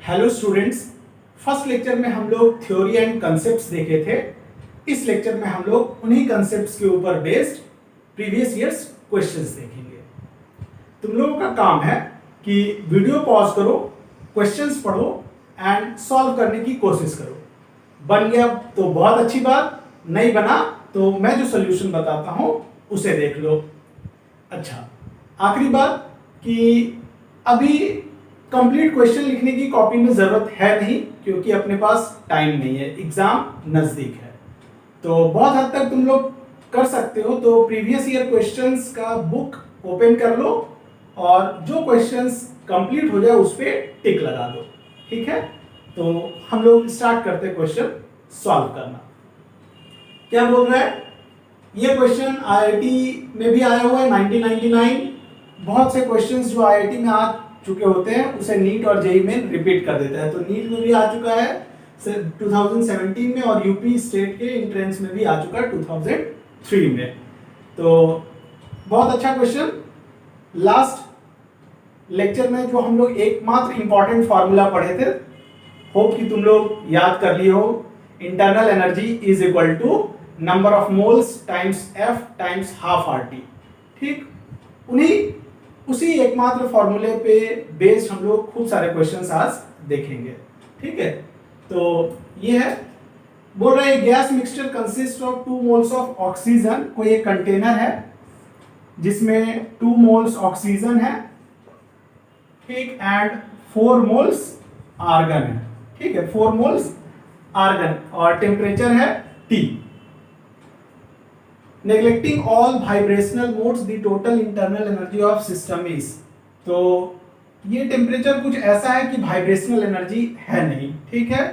Hello students, first lecture में हम लोग थ्योरी एंड कंसेप्ट्स देखे थे। इस लेक्चर में हम लोग उन्हीं कंसेप्ट्स के ऊपर बेस्ड प्रीवियस ईयर्स क्वेश्चंस देखेंगे। तुम लोगों का काम है कि वीडियो पॉज करो, क्वेश्चंस पढ़ो एंड सॉल्व करने की कोशिश करो। बन गया तो बहुत अच्छी बात, नहीं बना तो मैं जो सोल्यूशन बताता हूं उसे देख लो। अच्छा, आखिरी बात कि अभी कंप्लीट क्वेश्चन लिखने की कॉपी में जरूरत है नहीं, क्योंकि अपने पास टाइम नहीं है, एग्जाम नजदीक है। तो बहुत हद तक तुम लोग कर सकते हो, तो प्रीवियस ईयर क्वेश्चंस का बुक ओपन कर लो और जो क्वेश्चंस कंप्लीट हो जाए उस पर टिक लगा दो। ठीक है, तो हम लोग स्टार्ट करते क्वेश्चन सॉल्व करना। क्या बोल रहा है ये क्वेश्चन? आईआईटी में भी आया हुआ है 1999। बहुत से क्वेश्चंस जो आईआईटी में आ चुके होते हैं उसे नीट और जेईई में रिपीट कर देता है। तो नीट में भी आ चुका है 2017 में और यूपी स्टेट के एंट्रेंस में भी आ चुका है 2003 में। तो बहुत अच्छा क्वेश्चन। लास्ट लेक्चर में जो हम लोग एकमात्र इंपॉर्टेंट फॉर्मूला पढ़े थे, होप कि तुम लोग याद कर लिए हो। Internal energy is equal to number of moles times F times half RT. ठीक, उसी एकमात्र फॉर्मूले पे बेस्ड हम लोग खूब सारे क्वेश्चंस आज देखेंगे। ठीक है, तो ये है, बोल रहे हैं gas mixture consist of 2 moles of oxygen. कोई एक कंटेनर है जिसमें 2 मोल्स ऑक्सीजन है, ठीक, एंड 4 मोल्स आर्गन है। ठीक है, 4 मोल्स आर्गन और टेम्परेचर है T। Neglecting all vibrational modes, the total internal energy of system is। तो ये टेम्परेचर कुछ ऐसा है कि वाइब्रेशनल एनर्जी है नहीं। ठीक है,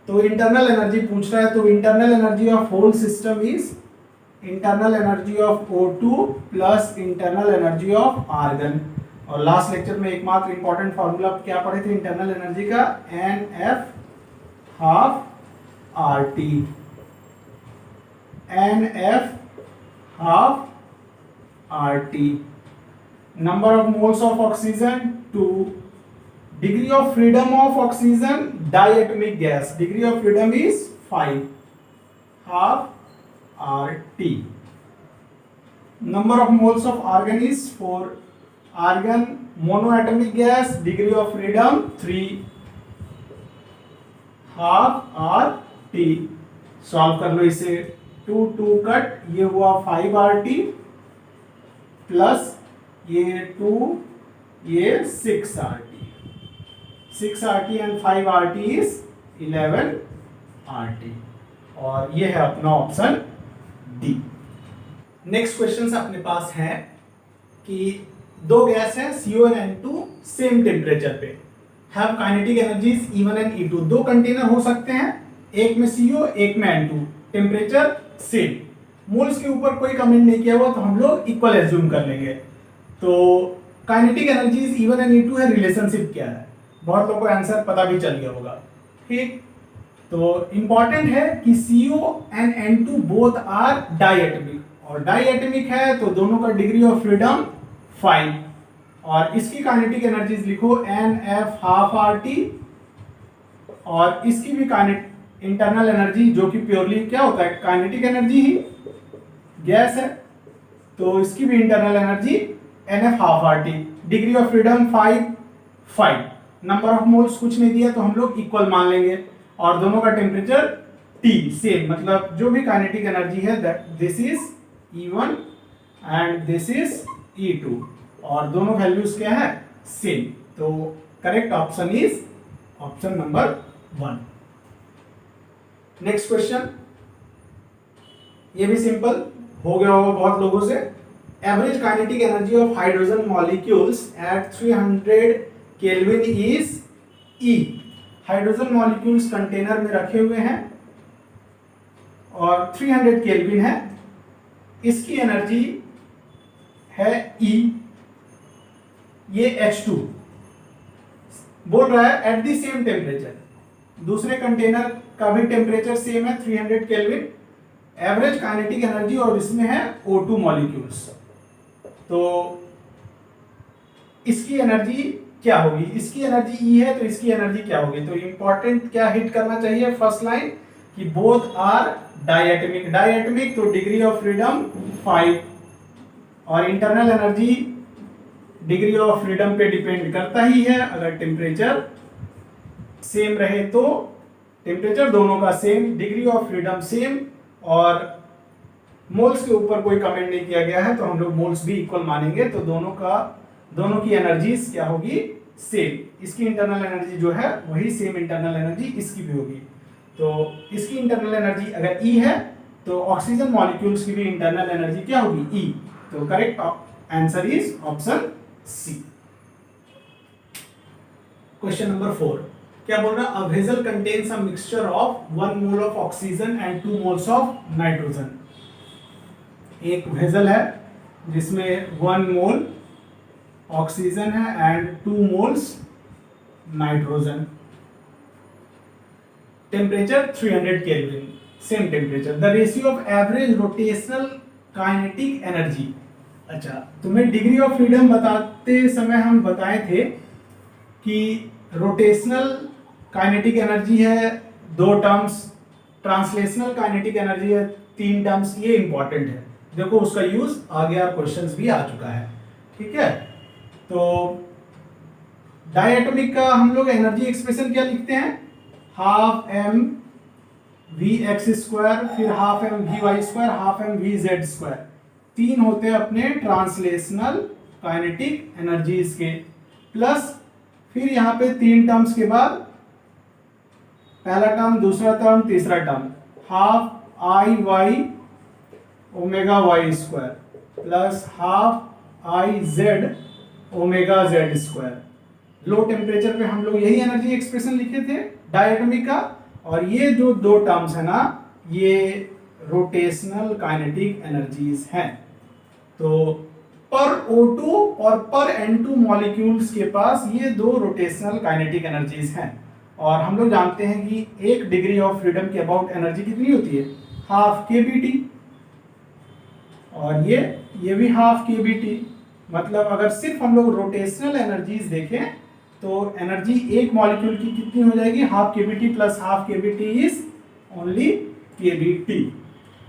तो इंटरनल एनर्जी पूछ रहा है, तो internal energy of whole system is internal energy of O2 plus internal energy of argon. और लास्ट लेक्चर में एकमात्र इंपॉर्टेंट फॉर्मूला क्या पढ़े थे इंटरनल एनर्जी का? NF हाफ RT। NF half RT, number of moles of oxygen 2, degree of freedom of oxygen diatomic gas, degree of freedom is 5, half RT, number of moles of argon is 4, argon monoatomic gas, degree of freedom 3, half RT। Solve कर लो इसे, 2 2 cut, ये हुआ 5 RT plus ये 2, ये 6 RT। 6 RT and 5 RT is 11 RT। और ये है अपना ऑप्शन डी। नेक्स्ट क्वेश्चन अपने पास है कि दो गैस है CO and N2 same temperature पे, have kinetic energies E1 and E2। दो कंटेनर हो सकते हैं, एक में CO एक में N2, टेम्परेचर सेम। मोल्स के ऊपर कोई कमेंट नहीं किया हुआ, तो हम लोग इक्वल एज्यूम कर लेंगे। तो kinetic energies E1 and E2 है, रिलेशनशिप क्या है? बहुत लोगों को आंसर पता भी चल गया होगा। ठीक, तो इंपॉर्टेंट है कि CO and N2 both are diatomic, और डाइएटमिक है तो दोनों का डिग्री ऑफ फ्रीडम 5। और इसकी काइनेटिक एनर्जीज लिखो NF हाफ RT, और इसकी भी काइनेटिक इंटरनल एनर्जी जो कि प्योरली क्या होता है, काइनेटिक एनर्जी ही, गैस है, तो इसकी भी इंटरनल एनर्जी NF हाफ RT, degree of freedom 5, number of moles कुछ नहीं दिया तो हम लोग इक्वल मान लेंगे, और दोनों का टेम्परेचर T सेम, मतलब जो भी काइनेटिक एनर्जी है this is E1 and this is E2, और दोनों वैल्यूज क्या है, सेम। तो correct option is option number 1। Next question, ये भी सिंपल हो गया होगा बहुत लोगों से। Average kinetic energy of hydrogen molecules at 300 kelvin is E। Hydrogen molecules container में रखे हुए हैं और 300 केल्विन है, इसकी एनर्जी है E, ये H2 बोल रहा है एट द सेम टेम्परेचर। दूसरे कंटेनर का भी टेम्परेचर सेम है 300 केल्विन, एवरेज काइनेटिक एनर्जी, और इसमें है O2 मॉलिक्यूल्स। तो इसकी एनर्जी क्या होगी, इसकी एनर्जी E है तो इसकी एनर्जी क्या होगी। तो इंपॉर्टेंट क्या हिट करना चाहिए फर्स्ट लाइन कि बोथ आर डायटोमिक, डायटोमिक तो डिग्री ऑफ फ्रीडम 5 और internal energy degree of freedom पे डिपेंड करता ही है। अगर टेम्परेचर सेम रहे तो टेम्परेचर दोनों का same, degree of freedom same और मोल्स के ऊपर कोई कमेंट नहीं किया गया है तो हम लोग मोल्स भी इक्वल मानेंगे। तो दोनों की एनर्जीज क्या होगी, सेम। इसकी इंटरनल एनर्जी जो है वही सेम इंटरनल एनर्जी इसकी भी होगी। तो इसकी इंटरनल एनर्जी अगर E है तो ऑक्सीजन मॉलिक्यूल्स की भी इंटरनल एनर्जी क्या होगी, E। तो correct answer is option C. Question number 4 क्या बोल रहा है, a vessel contains a mixture of 1 mole of oxygen and 2 moles of nitrogen. एक वेसल है जिसमें 1 मोल ऑक्सीजन है and 2 moles nitrogen. Temperature 300 kelvin, same temperature. The ratio of average rotational kinetic energy. अच्छा, तुम्हें डिग्री ऑफ फ्रीडम बताते समय हम बताए थे कि रोटेशनल काइनेटिक एनर्जी है 2 टर्म्स, ट्रांसलेशनल काइनेटिक एनर्जी है 3 टर्म्स। ये इंपॉर्टेंट है, देखो उसका यूज आगे और क्वेश्चंस भी आ चुका है, ठीक है। तो डायटोमिक का हम लोग एनर्जी एक्सप्रेशन क्या लिखते हैं, half m v x square, फिर half m v y square, half m v z square. 3 होते हैं अपने ट्रांसलेशनल काइनेटिक एनर्जीज के, प्लस फिर यहाँ पे 3 टर्म्स के बाद पहला टर्म, दूसरा टर्म, तीसरा term, half I Y omega Y square plus half I Z omega Z square. Low temperature पे हम लोग यही एनर्जी एक्सप्रेशन लिखे थे डायटोमिक का। और ये जो 2 टर्म्स है ना, ये रोटेशनल काइनेटिक एनर्जीज हैं। तो पर O2 और पर N2 मॉलिक्यूल्स के पास ये 2 रोटेशनल काइनेटिक एनर्जीज हैं। और हम लोग जानते हैं कि 1 डिग्री ऑफ फ्रीडम के अबाउट एनर्जी कितनी होती है, हाफ kBT। और ये भी हाफ kBT। मतलब अगर सिर्फ हम लोग रोटेशनल एनर्जीज देखें तो एनर्जी एक मॉलिक्यूल की कितनी हो जाएगी, half kBT plus half kBT is only kBT।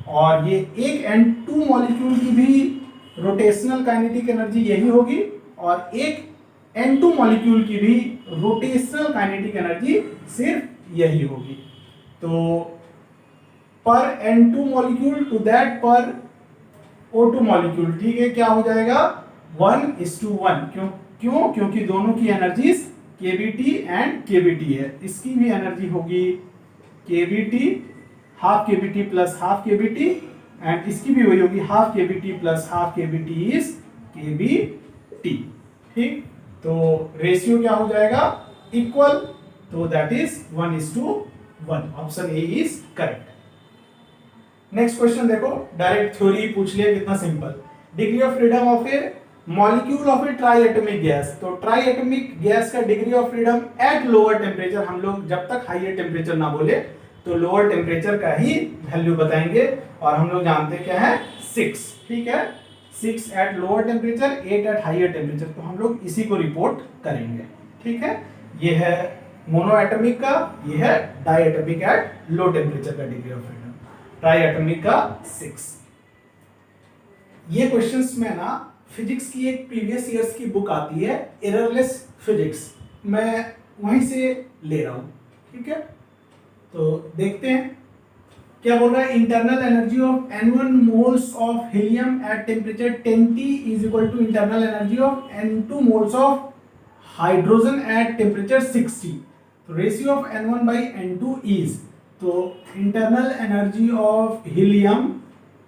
और ये एक N2 मॉलिक्यूल की भी रोटेशनल काइनेटिक एनर्जी यही होगी और एक N2 मॉलिक्यूल की भी रोटेशनल काइनेटिक एनर्जी सिर्फ यही होगी। तो पर N2 मॉलिक्यूल टू दैट पर O2 मॉलिक्यूल, ठीक है, क्या हो जाएगा 1:1। क्योंकि दोनों की एनर्जीज kBT एंड kBT है। इसकी भी एनर्जी होगी kBT, half kBT plus half kBT, and इसकी भी वही होगी half kBT plus half kBT is kBT। ठीक, तो रेशियो क्या हो जाएगा, इक्वल। तो that is 1:1। Option A is correct. Next question देखो, डायरेक्ट थ्योरी पूछ लिया, कितना simple. Degree of freedom of A molecule of A try atomic gas. तो ट्राई एटॉमिक गैस का degree of freedom eight lower temperature, हम लोग जब तक हाईयर टेम्परेचर ना बोले तो लोअर टेम्परेचर का ही वैल्यू बताएंगे। और हम लोग जानते हैं क्या है, 6, ठीक है। 6 at lower temperature, 8 at higher temperature. तो हम लोग इसी को रिपोर्ट करेंगे, ठीक है। ये है मोनो एटॉमिक का, ये है diatomic at low temperature का degree of freedom. Triatomic का 6। ये क्वेश्चंस में ना फिजिक्स की एक प्रीवियस ईयर्स की बुक आती है, एररलेस फिजिक्स, मैं वहीं से ले रहा हूं, ठीक है। तो देखते हैं क्या बोल रहा है। Internal energy of N1 moles of helium at temperature 10T is equal to internal energy of N2 moles of hydrogen at temperature 60। तो ratio of N1 by N2 is, तो internal energy of helium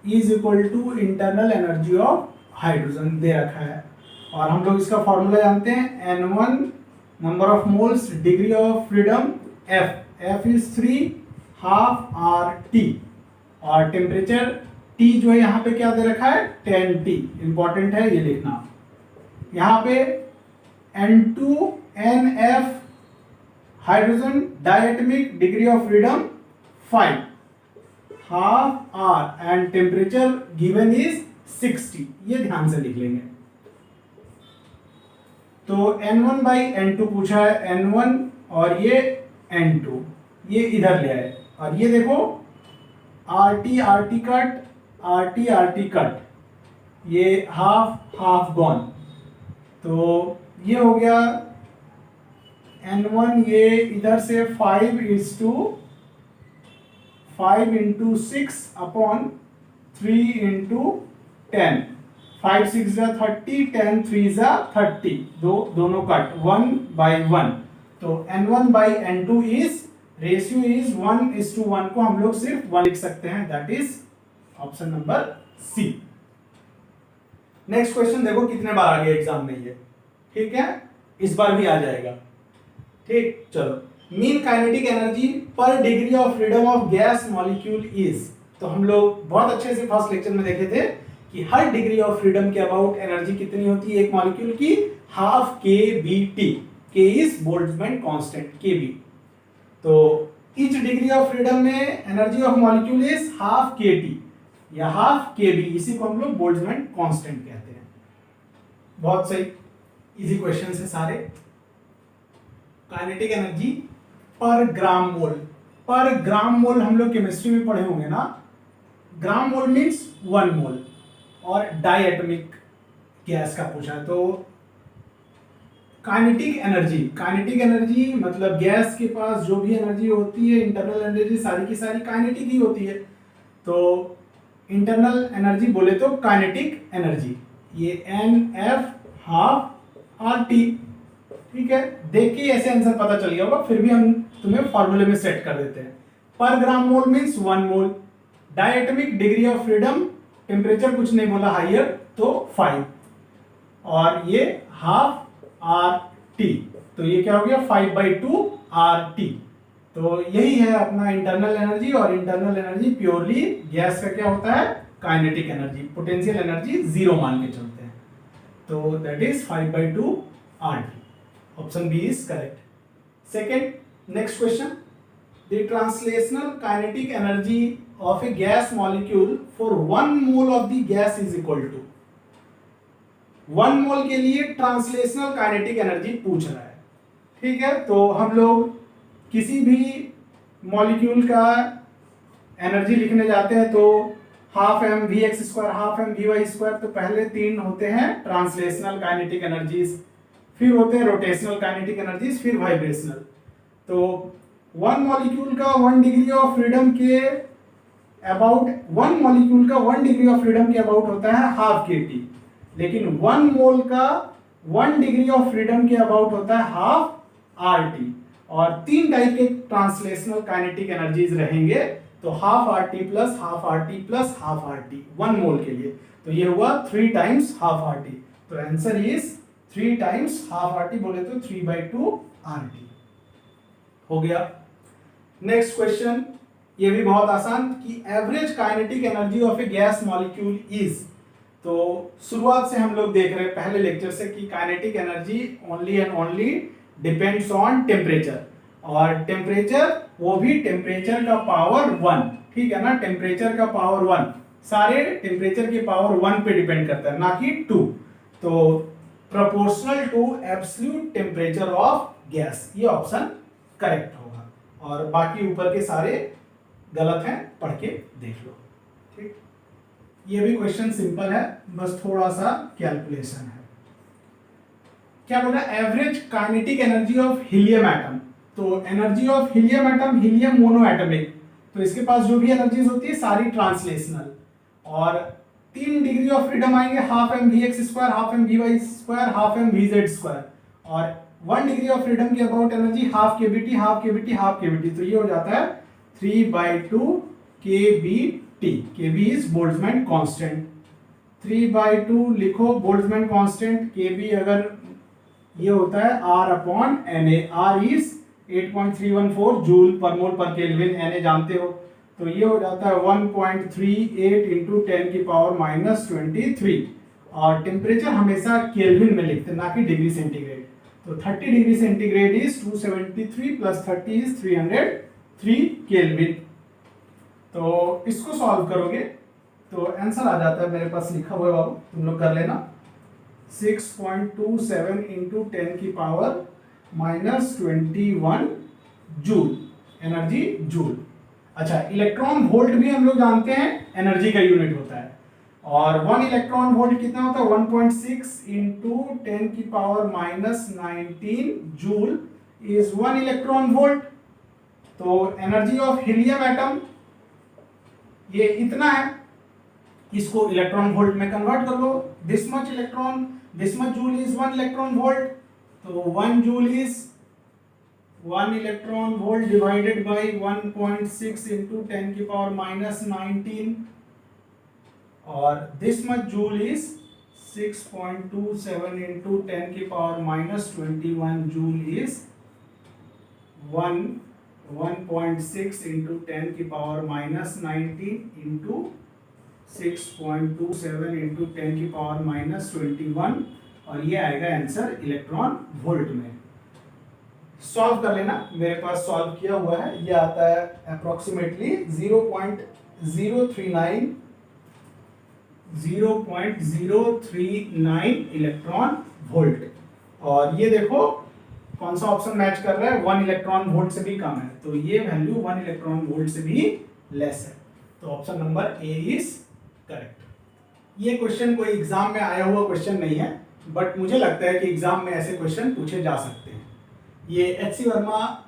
is equal to internal energy of hydrogen दे रखा है। और हम लोग इसका formula जानते हैं, N1 number of moles, degree of freedom F is 3 half RT, और टेम्परेचर T जो है यहाँ पे क्या दे रखा है 10T। इंपॉर्टेंट है ये लिखना। यहाँ पे N2NF hydrogen diatomic, degree of freedom 5 half R and temperature given is 60। ये ध्यान से लिख लेंगे। तो N1 बाई N2 पूछा है, N1 और ये N2 ये इधर ले आए, और ये देखो RT RT cut, RT RT cut, ये हाफ हाफ गॉन, तो ये हो गया N1, ये इधर से 5 इंटू 6 अपॉन 3 इंटू 10, 5 6 जा 30, 10 3 जा 30, दोनों कट 1/1, तो N1 by N2 is ratio is 1:1 को हम लोग सिर्फ 1 लिख सकते हैं, that is option number C. Next question देखो कितने बार आ गया एग्जाम में ये, ठीक है, इस बार भी आ जाएगा, ठीक। चलो, मीन काइनेटिक एनर्जी पर degree of freedom of gas molecule is, तो हम लोग बहुत अच्छे से फर्स्ट लेक्चर में देखे थे कि हर डिग्री ऑफ फ्रीडम के अबाउट एनर्जी कितनी होती है एक मॉलिक्यूल की, half kBT, K is Boltzmann constant, kB, तो ईच डिग्री ऑफ फ्रीडम में energy of molecule is half kT या हाफ kB, इसी को हम लोग बोल्ट्जमैन कांस्टेंट कहते हैं। बहुत सही, इजी क्वेश्चन है सारे। काइनेटिक एनर्जी पर ग्राम मोल, पर ग्राम मोल हम लोग केमिस्ट्री में पढ़े होंगे ना, ग्राम मोल मीन्स 1 मोल, और डायएटॉमिक गैस का पूछा, तो काइनेटिक एनर्जी मतलब गैस के पास जो भी एनर्जी होती है, इंटरनल एनर्जी सारी की सारी काइनेटिक ही होती है, तो इंटरनल एनर्जी बोले तो काइनेटिक एनर्जी, ये NF हाफ RT, ठीक है, देख के ऐसे आंसर पता चल गया होगा, फिर भी हम तुम्हें फॉर्मूले में सेट कर देते हैं। पर gram mole means 1 mole, diatomic degree of freedom, temperature कुछ नहीं बोला हाइयर, तो 5, और ये हाफ RT, तो ये क्या हो गया 5/2 RT, तो यही है अपना इंटरनल एनर्जी, और इंटरनल एनर्जी प्योरली गैस का क्या होता है, काइनेटिक एनर्जी, पोटेंशियल एनर्जी 0 मान के चलते हैं, तो that is 5/2 RT, option B is correct. Second, next question, the translational kinetic energy of a gas molecule for 1 mole of the gas is equal to, 1 mole के लिए translational kinetic energy पूछ रहा है, ठीक है, तो हम लोग किसी भी मॉलिक्यूल का एनर्जी लिखने जाते हैं तो हाफ mvx², हाफ mvy², तो पहले 3 होते हैं ट्रांसलेशनल काइनेटिक एनर्जीज, फिर होते हैं रोटेशनल काइनेटिक एनर्जीज, फिर वाइब्रेशनल, तो 1 मॉलिक्यूल का 1 डिग्री ऑफ फ्रीडम के अबाउट, 1 मॉलिक्यूल का 1 डिग्री ऑफ फ्रीडम के अबाउट होता है हाफ kT, लेकिन 1 मोल का 1 डिग्री ऑफ फ्रीडम के अबाउट होता है हाफ RT, और 3 टाइप के ट्रांसलेशनल काइनेटिक एनर्जीज रहेंगे, तो half RT plus half RT plus half RT 1 mole के लिए, तो ये हुआ 3 टाइम्स हाफ RT, तो answer is 3 times half RT, बोले तो 3/2 RT हो गया। नेक्स्ट क्वेश्चन, ये भी बहुत आसान, कि average kinetic energy of a gas molecule is, तो शुरुआत से हम लोग देख रहे हैं पहले लेक्चर से कि kinetic energy only and only depends on temperature, और टेम्परेचर वो भी टेम्परेचर का पावर 1, ठीक है ना, टेम्परेचर का पावर 1, सारे टेम्परेचर के पावर 1 पे डिपेंड करता है, ना कि 2, तो proportional to absolute temperature of gas, ये ऑप्शन करेक्ट होगा, और बाकी ऊपर के सारे गलत हैं, पढ़ के देख लो, ठीक। ये भी क्वेश्चन सिंपल है, बस थोड़ा सा कैलकुलेशन है। क्या बोल रहा है, average kinetic energy of helium atom, तो energy of helium atom, helium monoatomic, तो इसके पास जो भी एनर्जीज होती है सारी ट्रांसलेशनल, और 3 डिग्री ऑफ फ्रीडम आएंगे, half mvx², half mvy², half mvz², और 1 डिग्री ऑफ फ्रीडम के about energy half kBT, half kBT, half kBT, तो ये हो जाता है 3/2 kBT, kB is Boltzmann constant, 3/2 लिखो बोल्ट्जमैन कांस्टेंट, kB अगर ये होता है R/Na, R इज 8.314 जूल पर मोल पर केल्विन, Na जानते हो, तो ये हो जाता है 1.38 इंटू 10 की पावर -23, और टेम्परेचर हमेशा केल्विन में लिखते हैं, ना कि डिग्री सेंटीग्रेड, तो 30 degree centigrade is 273 plus 30 is 303 kelvin, तो इसको सॉल्व करोगे तो आंसर आ जाता है, मेरे पास लिखा हुआ है बाबू, तुम लोग कर लेना। 6.27 इंटू 10 की power minus 21 joule, energy joule. अच्छा, इलेक्ट्रॉन वोल्ट भी हम लोग जानते हैं एनर्जी का यूनिट होता है, और 1 इलेक्ट्रॉन वोल्ट कितना होता है? 1.6 इंटू 10 की power minus 19 joule is 1 electron volt. तो एनर्जी ऑफ हीलियम एटम ये इतना है, इसको इलेक्ट्रॉन वोल्ट में कन्वर्ट कर लो। This much electron, this much joule is 1 electron volt. तो 1 joule is 1 electron volt divided by 1.6 into 10 की पावर माइनस 19, और this much joule is 6.27 into 10 की power minus 21 joule is 1.6 into 10 की power minus 19 into 6.27 into 10 की power minus 21, और ये आएगा answer electron volt में। सॉल्व कर लेना, मेरे पास सॉल्व किया हुआ है, ये आता है अप्रोक्सीमेटली 0.039 इलेक्ट्रॉन वोल्ट। और ये देखो कौन सा ऑप्शन मैच कर रहा है? 1 इलेक्ट्रॉन वोल्ट से भी कम है, तो ये वैल्यू 1 इलेक्ट्रॉन वोल्ट से भी लेस है। तो option number A is correct. ये क्वेश्चन कोई एग्जाम में आया हुआ क्वेश्चन नहीं है, बट मुझे लगता है कि एग्जाम में ऐसे क्वेश्चन पूछे जा सकते हैं। ये एच सी वर्मा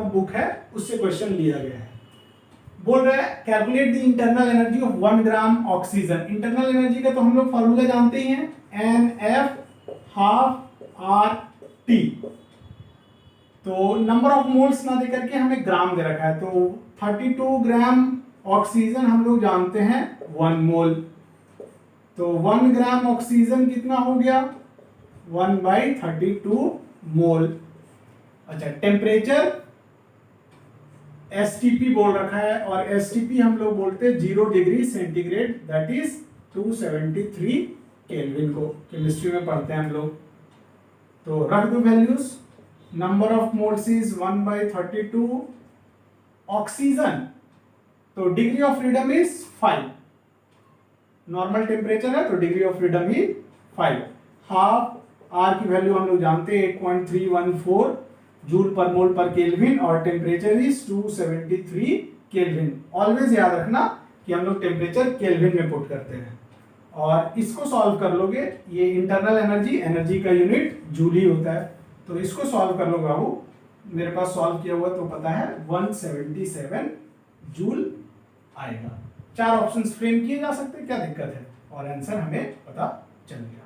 बुक है, उससे क्वेश्चन लिया गया है। बोल रहा है calculate the internal energy of 1 gram oxygen. Internal energy का तो हम लोग फॉर्मूला जानते ही हैं, NF12RT। तो नंबर ऑफ मोल्स ना दे करके हमें ग्राम दे रखा है, तो 32 ग्राम ऑक्सीजन हम लोग जानते हैं 1 मोल। तो 1 ग्राम ऑक्सीजन कितना हो गया? 1/32 मोल। अच्छा, टेम्परेचर एसटीपी बोल रखा है, और एसटीपी हम लोग बोलते हैं 0 degree centigrade, that is 273 kelvin को केमिस्ट्री में पढ़ते हैं हम लोग। तो रख दो values. Number of moles is 1/32। Oxygen, तो degree of freedom is 5। Normal temperature है तो डिग्री ऑफ फ्रीडम ही 5। हाफ आर की वैल्यू हम लोग जानते हैं 8.314 जूल पर मोल पर केल्विन, और टेम्परेचर इज 273 केल्विन। ऑलवेज याद रखना कि हम लोग टेम्परेचर केल्विन में पुट करते हैं। और इसको सॉल्व कर लोगे, ये इंटरनल एनर्जी का यूनिट जूल ही होता है, तो इसको सॉल्व कर लो बाबू। मेरे पास सॉल्व किया हुआ तो पता है 177 जूल आएगा। 4 ऑप्शंस फ्रेम किए जा सकते हैं, क्या दिक्कत है, और आंसर हमें पता चल गया।